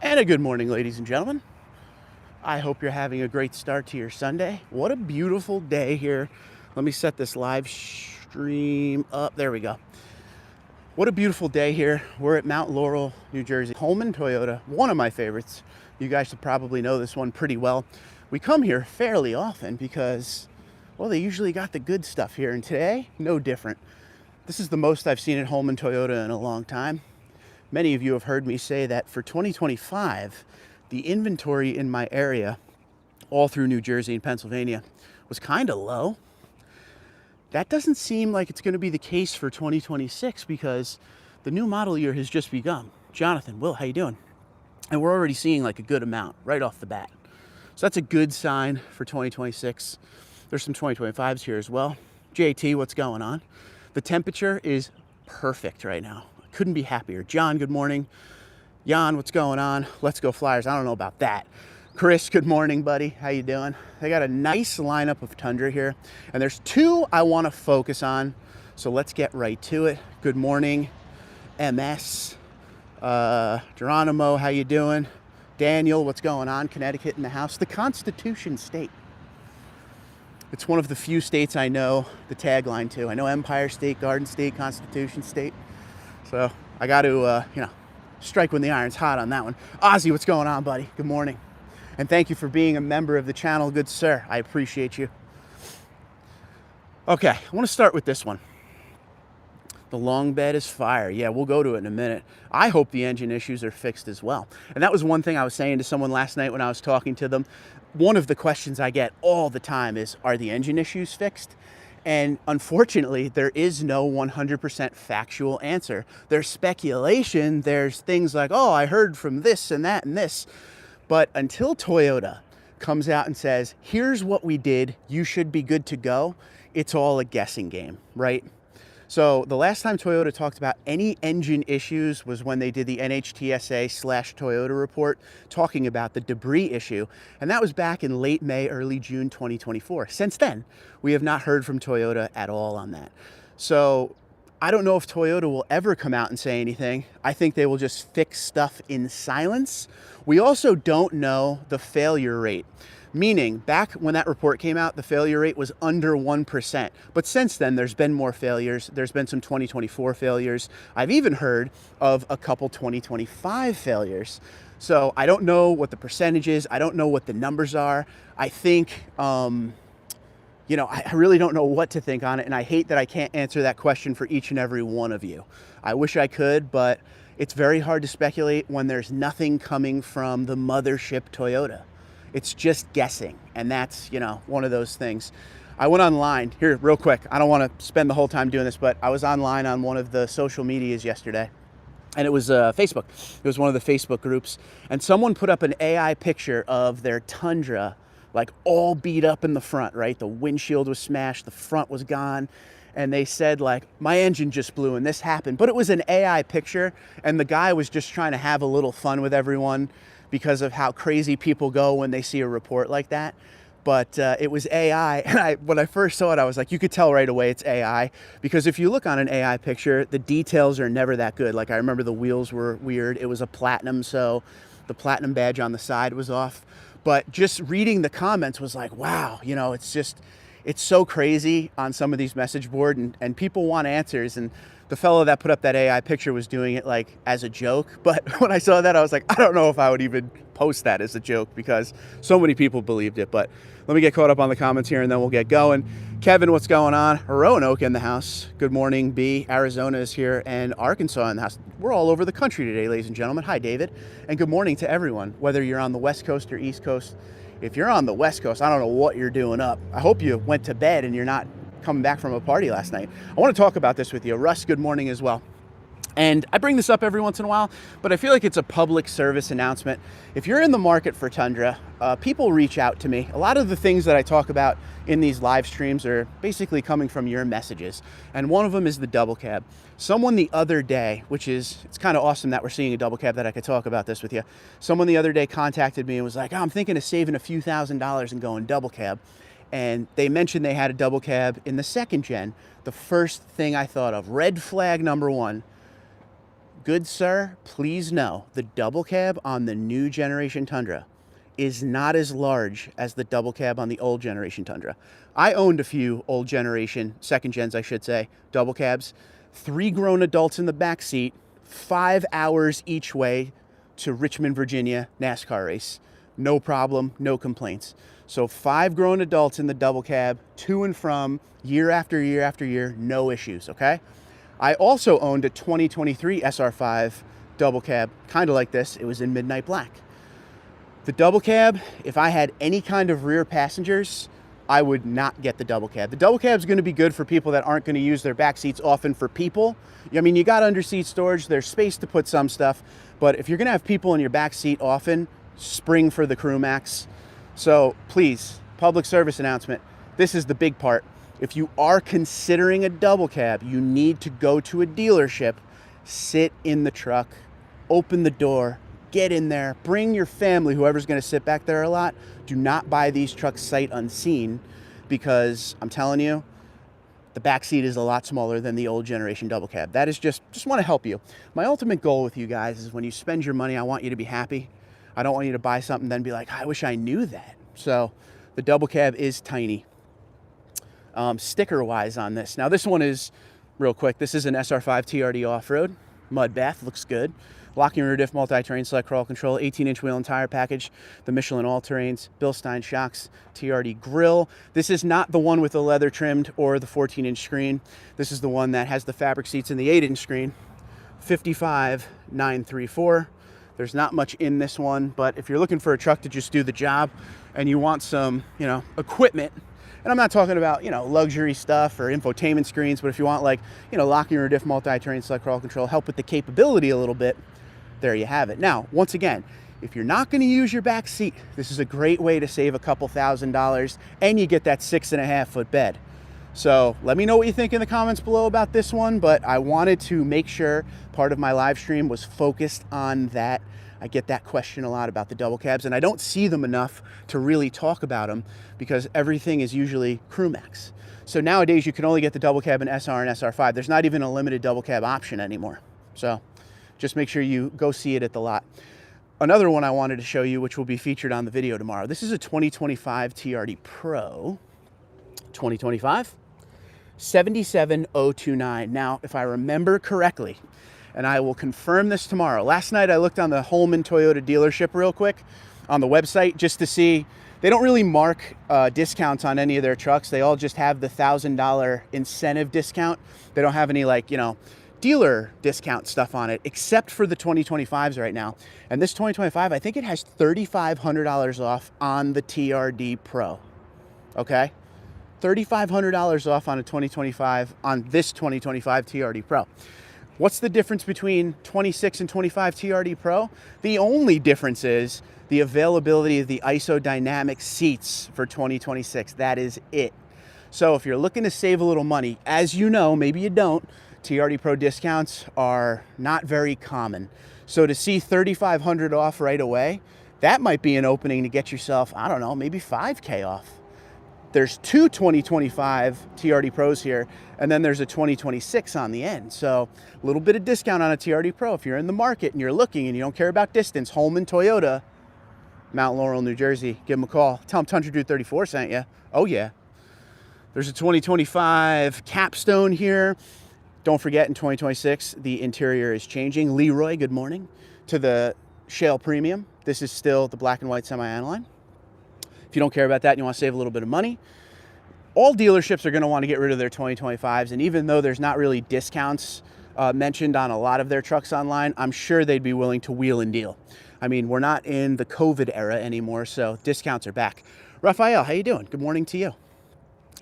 And a good morning, ladies and gentlemen. I hope you're having a great start to your Sunday. What a beautiful day here. Let me set this live stream up. There we go. What a beautiful day here. We're at Mount Laurel, New Jersey. Holman Toyota, one of my favorites. You guys should probably know this one pretty well. We come here fairly often because, well, they usually got the good stuff here. And today, no different. This is the most I've seen at Holman Toyota in a long time. Many of you have heard me say that for 2025, the inventory in my area, all through New Jersey and Pennsylvania, was kind of low. That doesn't seem like it's going to be the case for 2026 because the new model year has just begun. Jonathan, Will, how you doing? And we're already seeing like a good amount right off the bat. So that's a good sign for 2026. There's some 2025s here as well. JT, what's going on? The temperature is perfect right now. Couldn't be happier. John, good morning. Jan, what's going on? Let's go Flyers. I don't know about that. Chris, good morning, buddy. How you doing? They got a nice lineup of Tundra here, and there's two I want to focus on, so let's get right to it. Good morning, MS. Geronimo, how you doing? Daniel, what's going on? Connecticut in the house. The Constitution State. It's one of the few states I know the tagline to. I know Empire State, Garden State, Constitution State. So I got to, strike when the iron's hot on that one. Ozzy, what's going on, buddy? Good morning. And thank you for being a member of the channel, good sir. I appreciate you. Okay, I want to start with this one. The long bed is fire. Yeah, we'll go to it in a minute. I hope the engine issues are fixed as well. And that was one thing I was saying to someone last night when I was talking to them. One of the questions I get all the time is, are the engine issues fixed? And unfortunately, there is no 100% factual answer. There's speculation. There's things like, oh, I heard from this and that and this. But until Toyota comes out and says, here's what we did, you should be good to go, it's all a guessing game, right? So the last time Toyota talked about any engine issues was when they did the NHTSA/Toyota report talking about the debris issue. And that was back in late May, early June 2024. Since then, we have not heard from Toyota at all on that. So I don't know if Toyota will ever come out and say anything. I think they will just fix stuff in silence. We also don't know the failure rate. Meaning, back when that report came out, the failure rate was under 1%. But since then, there's been more failures. There's been some 2024 failures. I've even heard of a couple 2025 failures. So I don't know what the percentage is. I don't know what the numbers are. I think, I really don't know what to think on it. And I hate that I can't answer that question for each and every one of you. I wish I could, but it's very hard to speculate when there's nothing coming from the mothership Toyota. It's just guessing, and that's, one of those things. I went online, here, real quick. I don't want to spend the whole time doing this, but I was online on one of the social medias yesterday, and it was Facebook. It was one of the Facebook groups, and someone put up an AI picture of their Tundra, like all beat up in the front, right? The windshield was smashed, the front was gone, and they said, like, my engine just blew and this happened. But it was an AI picture, and the guy was just trying to have a little fun with everyone because of how crazy people go when they see a report like that. But it was AI, and when I first saw it, I was like, you could tell right away it's AI, because if you look on an AI picture, the details are never that good. Like, I remember the wheels were weird. It was a platinum, so the platinum badge on the side was off. But just reading the comments was like, wow, it's so crazy on some of these message boards, and people want answers. And the fellow that put up that AI picture was doing it like as a joke. But when I saw that, I was like, I don't know if I would even post that as a joke because so many people believed it. But let me get caught up on the comments here and then we'll get going. Kevin, what's going on? Roanoke in the house. Good morning, B. Arizona is here and Arkansas in the house. We're all over the country today, ladies and gentlemen. Hi, David. And good morning to everyone, whether you're on the West Coast or East Coast. If you're on the West Coast, I don't know what you're doing up. I hope you went to bed and you're not coming back from a party last night. I want to talk about this with you. Russ, good morning as well. And I bring this up every once in a while, but I feel like it's a public service announcement. If you're in the market for Tundra, people reach out to me. A lot of the things that I talk about in these live streams are basically coming from your messages. And one of them is the double cab. Someone the other day, it's kind of awesome that we're seeing a double cab that I could talk about this with you. Someone the other day contacted me and was like, I'm thinking of saving a few $1,000s and going double cab. And they mentioned they had a double cab in the second gen. The first thing I thought of, red flag number one, good sir, please know the double cab on the new generation Tundra is not as large as the double cab on the old generation Tundra. I owned a few old generation, second gens I should say, double cabs. 3 grown adults in the back seat, 5 hours each way to Richmond, Virginia NASCAR race. No problem, no complaints. So 5 grown adults in the double cab, to and from, year after year after year, no issues, okay? I also owned a 2023 SR5 double cab, kind of like this. It was in midnight black. The double cab, if I had any kind of rear passengers, I would not get the double cab. The double cab is going to be good for people that aren't going to use their back seats often for people. I mean, you got under-seat storage, there's space to put some stuff, but if you're going to have people in your back seat often, spring for the crewmax. So please, public service announcement, this is the big part. If you are considering a double cab, you need to go to a dealership, sit in the truck, open the door, get in there, bring your family, whoever's going to sit back there a lot. Do not buy these trucks sight unseen, because I'm telling you, the back seat is a lot smaller than the old generation double cab. That is just want to help you. My ultimate goal with you guys is when you spend your money, I want you to be happy. I don't want you to buy something then be like, I wish I knew that. So the double cab is tiny. Sticker wise on this. Now this one is real quick. This is an SR5 TRD off-road. Mud bath, looks good. Locking rear diff, multi-terrain select crawl control, 18-inch wheel and tire package, the Michelin all-terrains, Bilstein shocks, TRD grille. This is not the one with the leather trimmed or the 14-inch screen. This is the one that has the fabric seats and the 8-inch screen. 55,934. There's not much in this one, but if you're looking for a truck to just do the job and you want some, equipment, and I'm not talking about, luxury stuff or infotainment screens, but if you want locking rear diff, multi-terrain select crawl control, help with the capability a little bit, there you have it. Now, once again, if you're not going to use your back seat, this is a great way to save a couple $1,000s, and you get that 6.5-foot bed. So let me know what you think in the comments below about this one, but I wanted to make sure part of my live stream was focused on that. I get that question a lot about the double cabs, and I don't see them enough to really talk about them because everything is usually crewmax. So nowadays you can only get the double cab in SR and SR5. There's not even a limited double cab option anymore. So just make sure you go see it at the lot. Another one I wanted to show you, which will be featured on the video tomorrow. This is a 2025 TRD Pro. 2025, 77029. Now, if I remember correctly, and I will confirm this tomorrow. Last night I looked on the Holman Toyota dealership real quick on the website just to see. They don't really mark discounts on any of their trucks. They all just have the $1,000 incentive discount. They don't have any dealer discount stuff on it, except for the 2025s right now. And this 2025, I think it has $3,500 off on the TRD Pro. Okay? $3,500 off on a 2025, on this 2025 TRD Pro. What's the difference between 26 and 25 TRD Pro? The only difference is the availability of the isodynamic seats for 2026. That is it. So if you're looking to save a little money, as you know, maybe you don't, TRD Pro discounts are not very common. So to see $3,500 off right away, that might be an opening to get yourself, I don't know, maybe $5K off. There's 2 2025 TRD Pros here, and then there's a 2026 on the end. So a little bit of discount on a TRD Pro. If you're in the market and you're looking and you don't care about distance, Holman Toyota, Mount Laurel, New Jersey, give them a call. Tell them Tundra Dude 34 sent you. Oh yeah. There's a 2025 Capstone here. Don't forget, in 2026, the interior is changing. Leroy, good morning. To the Shale Premium. This is still the black and white semi-aniline. If you don't care about that and you want to save a little bit of money, all dealerships are going to want to get rid of their 2025s. And even though there's not really discounts mentioned on a lot of their trucks online, I'm sure they'd be willing to wheel and deal. I mean, we're not in the COVID era anymore, so discounts are back. Raphael, how you doing? Good morning to you.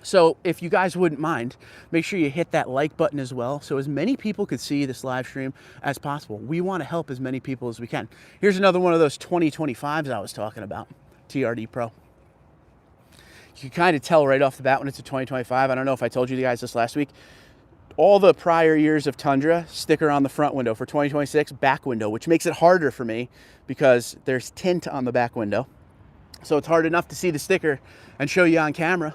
So if you guys wouldn't mind, make sure you hit that like button as well, so as many people could see this live stream as possible. We want to help as many people as we can. Here's another one of those 2025s I was talking about, TRD Pro. You can kind of tell right off the bat when it's a 2025. I don't know if I told you guys this last week. All the prior years of Tundra, sticker on the front window. For 2026, back window, which makes it harder for me because there's tint on the back window. So it's hard enough to see the sticker and show you on camera.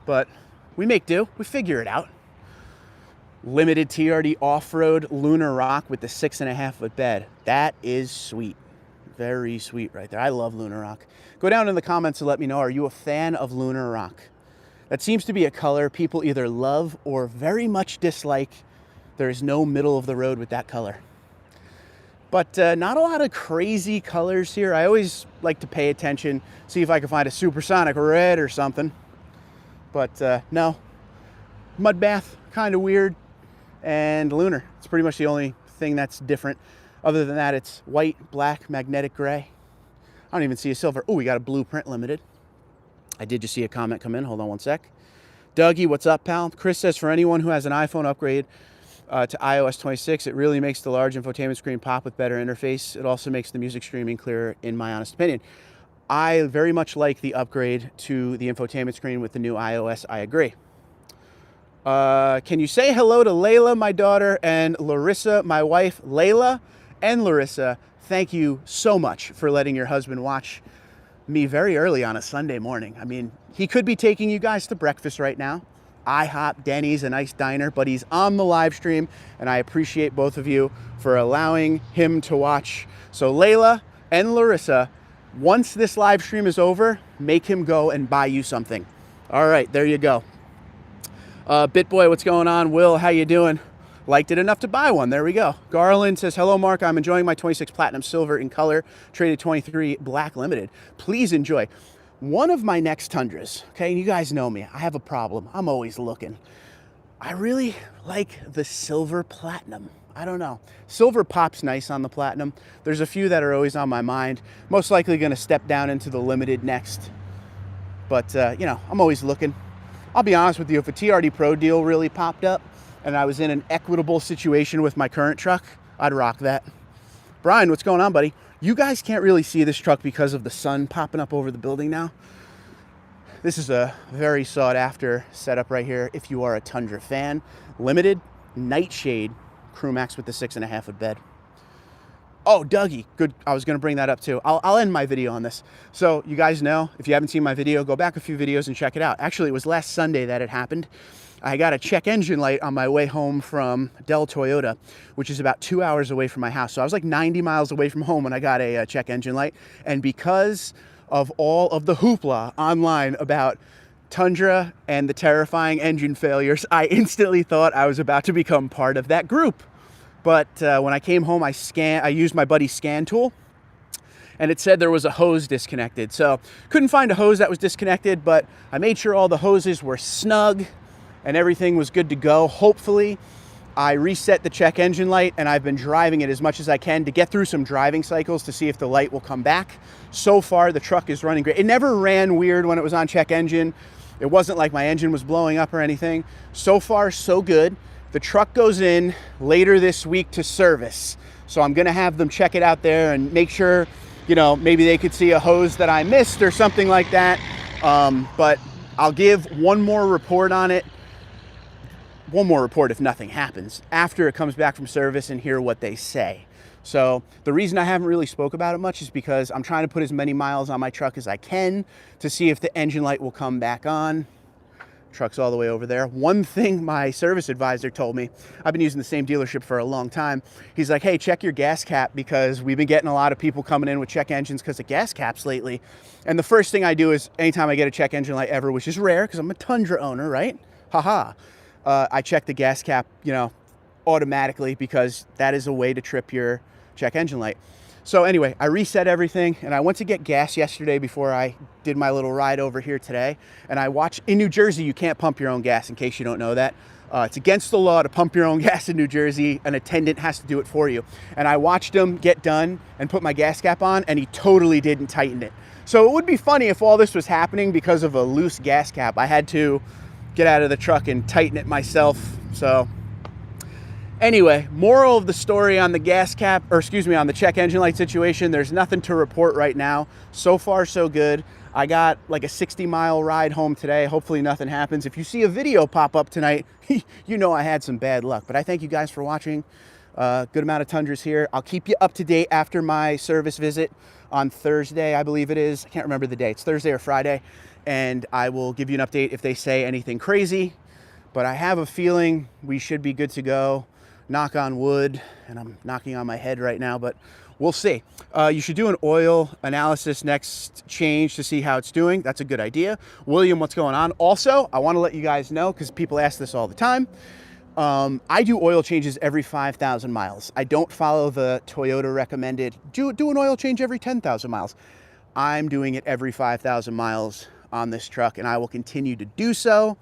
But we make do. We figure it out. Limited TRD off-road Lunar Rock with the 6.5-foot bed. That is sweet. Very sweet right there. I love Lunar Rock. Go down in the comments and let me know, are you a fan of Lunar Rock? That seems to be a color people either love or very much dislike. There is no middle of the road with that color. But not a lot of crazy colors here. I always like to pay attention, see if I can find a supersonic red or something. But no. Mud bath, kind of weird. And lunar. It's pretty much the only thing that's different. Other than that, it's white, black, magnetic gray. I don't even see a silver. Oh, we got a blueprint limited. I did just see a comment come in. Hold on one sec. Dougie, what's up, pal? Chris says, for anyone who has an iPhone upgrade to iOS 26, it really makes the large infotainment screen pop with better interface. It also makes the music streaming clearer, in my honest opinion. I very much like the upgrade to the infotainment screen with the new iOS. I agree. Can you say hello to Layla, my daughter, and Larissa, my wife? Layla and Larissa, thank you so much for letting your husband watch me very early on a Sunday morning. I mean, he could be taking you guys to breakfast right now. IHOP, Denny's, a nice diner, but he's on the live stream, and I appreciate both of you for allowing him to watch. So Layla and Larissa, once this live stream is over, make him go and buy you something. All right, there you go. BitBoy, what's going on? Will, how you doing? Liked it enough to buy one. There we go. Garland says, hello, Mark. I'm enjoying my 26 Platinum Silver in color, traded 23 Black Limited. Please enjoy. One of my next Tundras, okay, and you guys know me. I have a problem. I'm always looking. I really like the Silver Platinum. I don't know. Silver pops nice on the Platinum. There's a few that are always on my mind. Most likely going to step down into the Limited next. But, you know, I'm always looking. I'll be honest with you, if a TRD Pro deal really popped up and I was in an equitable situation with my current truck, I'd rock that. Brian, what's going on, buddy? You guys can't really see this truck because of the sun popping up over the building now. This is a very sought after setup right here if you are a Tundra fan. Limited, nightshade, crewmax with the 6.5-foot bed. Oh, Dougie, good. I was going to bring that up too. I'll end my video on this. So you guys know, if you haven't seen my video, go back a few videos and check it out. Actually, it was last Sunday that it happened. I got a check engine light on my way home from Del Toyota, which is about 2 hours away from my house. So I was like 90 miles away from home when I got a check engine light. And because of all of the hoopla online about Tundra and the terrifying engine failures, I instantly thought I was about to become part of that group. But when I came home, I used my buddy's scan tool, and it said there was a hose disconnected. So couldn't find a hose that was disconnected, but I made sure all the hoses were snug and everything was good to go. Hopefully, I reset the check engine light, and I've been driving it as much as I can to get through some driving cycles to see if the light will come back. So far, the truck is running great. It never ran weird when it was on check engine. It wasn't like my engine was blowing up or anything. So far, so good. The truck goes in later this week to service. So I'm gonna have them check it out there and make sure, you know, maybe they could see a hose that I missed or something like that. But I'll give one more report on it. One more report if nothing happens after it comes back from service and hear what they say. So the reason I haven't really spoke about it much is because I'm trying to put as many miles on my truck as I can to see if the engine light will come back on. Truck's all the way over there. One thing my service advisor told me, I've been using the same dealership for a long time. He's like, hey, check your gas cap, because we've been getting a lot of people coming in with check engines because of gas caps lately. And the first thing I do is anytime I get a check engine light ever, which is rare because I'm a Tundra owner, right? Haha. I check the gas cap, you know, automatically, because that is a way to trip your check engine light. So anyway, I reset everything, and I went to get gas yesterday before I did my little ride over here today. And I watched, in New Jersey, you can't pump your own gas, in case you don't know that. It's against the law to pump your own gas in New Jersey. An attendant has to do it for you. And I watched him get done and put my gas cap on, and he totally didn't tighten it. So it would be funny if all this was happening because of a loose gas cap. I had to get out of the truck and tighten it myself. So anyway, moral of the story on the gas cap, or excuse me, on the check engine light situation, there's nothing to report right now. So far, so good. I got like a 60-mile ride home today. Hopefully nothing happens. If you see a video pop up tonight, you know I had some bad luck. But I thank you guys for watching. Good amount of Tundras here. I'll keep you up to date after my service visit on Thursday, I believe it is. I can't remember the day. It's Thursday or Friday. And I will give you an update if they say anything crazy. but I have a feeling we should be good to go. Knock on wood, and I'm knocking on my head right now, but we'll see. You should do an oil analysis next change to see how it's doing. That's a good idea. William, what's going on? Also, I want to let you guys know, because people ask this all the time, I do oil changes every 5,000 miles. I don't follow the Toyota recommended, do an oil change every 10,000 miles. I'm doing it every 5,000 miles on this truck, and I will continue to do so.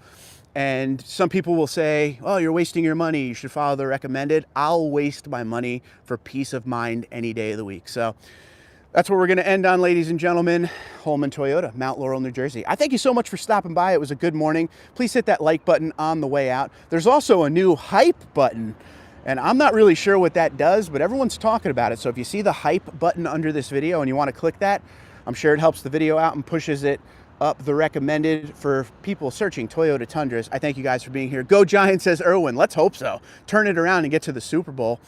And some people will say, oh, you're wasting your money, you should follow the recommended. I'll waste my money for peace of mind any day of the week. So that's what we're gonna end on, ladies and gentlemen. Holman Toyota, Mount Laurel, New Jersey. I thank you so much for stopping by. It was a good morning. Please hit that like button on the way out. There's also a new hype button, and I'm not really sure what that does, but everyone's talking about it. So if you see the hype button under this video and you wanna click that, I'm sure it helps the video out and pushes it up the recommended for people searching Toyota Tundras. I thank you guys for being here. Go Giants, says Irwin. Let's hope so. Turn it around and get to the Super Bowl.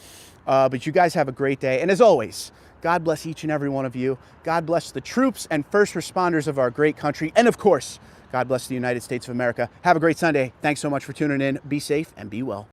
But you guys have a great day. And as always, God bless each and every one of you. God bless the troops and first responders of our great country. And of course, God bless the United States of America. Have a great Sunday. Thanks so much for tuning in. Be safe and be well.